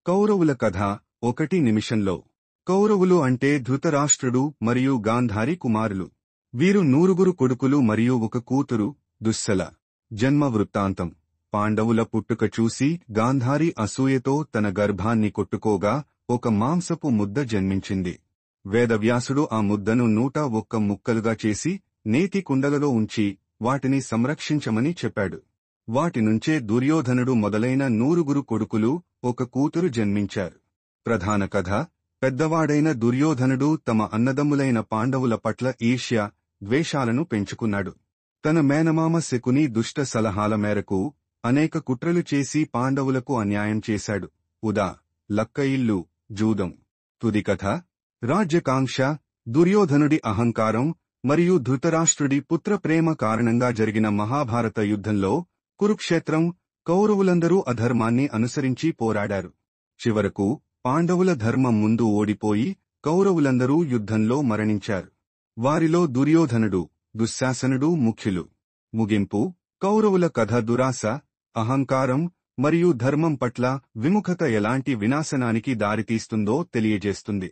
కౌరవుల కథ 1 నిమిషంలో. కౌరవులు అంటే ధృతరాష్ట్రుడు మరియు గాంధారి కుమారులు. వీరు 9 కొడుకులు మరియు ఒక కూతురు, దుస్సల. జన్మ వృత్తాంతం. పాండవుల పుట్టుక చూసి గాంధారి అసూయతో తన గర్భాన్ని కొట్టుకోగా ఒక మాంసపు ముద్ద జన్మించింది. వేదవ్యాసుడు ఆ ముద్దను 101 ముక్కలుగా చేసి నేతి కుండలలో ఉంచి వాటిని సంరక్షించమని చెప్పాడు. వాటినుంచే దుర్యోధనుడు మొదలైన 9 కొడుకులు, ఒక కూతురు జన్మించారు. ప్రధాన కథ. పెద్దవాడైన దుర్యోధనుడు తమ అన్నదమ్ములైన పాండవుల పట్ల ఈర్ష్య, ద్వేషాలను పెంచుకున్నాడు. తన మేనమామ శకుని దుష్ట సలహాల మేరకు అనేక కుట్రలు చేసి పాండవులకు అన్యాయం చేశాడు. ఉదా. లక్క ఇల్లు, జూదం. తుది కథ. రాజ్యకాంక్ష, దుర్యోధనుడి అహంకారం మరియు ధృతరాష్ట్రుడి పుత్రప్రేమ కారణంగా జరిగిన మహాభారత యుద్ధంలో కురుక్షేత్రం. కౌరవులందరూ అధర్మాన్ని అనుసరించి పోరాడారు. చివరకు పాండవుల ధర్మం ముందు ఓడిపోయి కౌరవులందరూ యుద్ధంలో మరణించారు. వారిలో దుర్యోధనుడు, దుశ్శాసనుడు ముఖ్యులు. ముగింపు. కౌరవుల కథ దురాశ, అహంకారం మరియు ధర్మం పట్ల విముఖత ఎలాంటి వినాశనానికి దారితీస్తుందో తెలియజేస్తుంది.